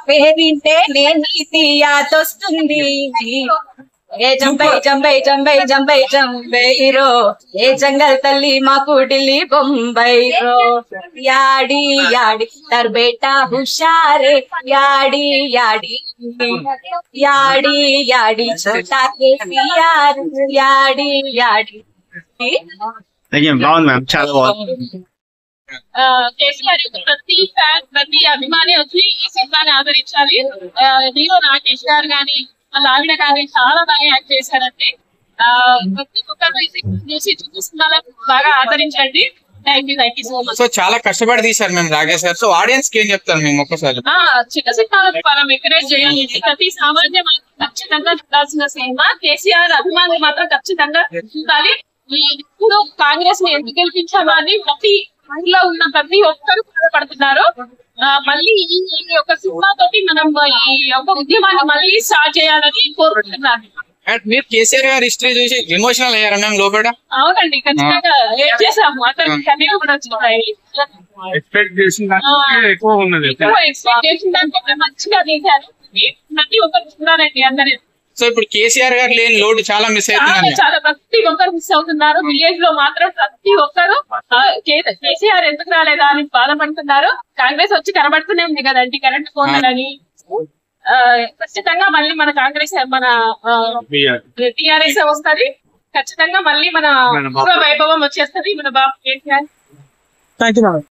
పేరింటే నేను తీయాతొస్తుంది ఏ జంబై జంబై జంబై జంబై జంబైరో ఏ జంగల్ తల్లి మాకు ఢిల్లీ బొంబైరో యాడి యాడి తర్ బేటా హుషారే యాడి యాడి యాడి యాడి छोटा కేసీఆర్ యాడి యాడి బాగుంది మ్యామ్, చాలా బాగుంది. కేసీఆర్ యొక్క ప్రతి ఫ్యాన్ ప్రతి అభిమాని వచ్చి ఈ సినిమాని ఆదరించాలి. హీరో నాగేష్ గారు గాని వాళ్ళ ఆవిడ గాని చాలా బాగా యాక్ట్ చేశారండి. ప్రతి ఒక్కరు ఈ సినిమా చూసి చూపిస్తున్నారని బాగా ఆదరించండి. Thank you so much. So చాలా కష్టపడి తీశారు మేము రాకేష్ సార్. సో ఆడియన్స్ కి ఏం చెప్తారు మేము ఒక్కసారి? చిన్న సినిమాలకు మనం ఎంకరేజ్ చేయాలి. ప్రతి సామాన్యం ఖచ్చితంగా చూడాల్సిన సినిమా. కేసీఆర్ అభిమానులు మాత్రం ఖచ్చితంగా చూడాలి. ఇప్పుడు కాంగ్రెస్ ని ఎందుకు గెలిపించామని ప్రతి ఊళ్ళో ఉన్న ప్రతి ఒక్కరు బాధపడుతున్నారు. మళ్ళీ ఈ యొక్క సినిమా తోటి మనం ఈ యొక్క ఉద్యమాన్ని మళ్ళీ స్టార్ట్ చేయాలని కోరుకుంటున్నాను. మీరు కేసీఆర్ గారి హిస్టరీ చూసి ఎమోషనల్ అయ్యారా మేము లోపల? అవునండి, ఖచ్చితంగా ఏం చేసాము. అతను కన్నీళ్ళు కూడా వచ్చినాయి. ఎక్స్పెక్ట్ చేసిన దానికంటే ఎక్కువ ఉన్నది. ఎక్స్పెక్ట్ చేసిన దానికంటే మంచిగా తీశారు. ప్రతి ఒక్కరు చూడాలండి అందరూ. సో ఇప్పుడు కేసీఆర్ గారు లేని లోటు చాలా మిస్ అవుతున్నారు. చాలా ప్రతి ఒక్కరు మిస్ అవుతున్నారు. విలేజ్ లో మాత్రం ప్రతి ఒక్కరు కేసీఆర్ ఎందుకు రాలేదా అని బాధపడుతున్నారు. కాంగ్రెస్ వచ్చి కనబడుతూనే ఉంది కదండి, కరెంట్ ఫోన్లని. ఖచ్చితంగా మళ్ళీ మన కాంగ్రెస్ మన టిఆర్ఎస్ వస్తుంది. ఖచ్చితంగా మళ్ళీ మన వైభవం వచ్చేస్తుంది మన బాబు కేసీఆర్.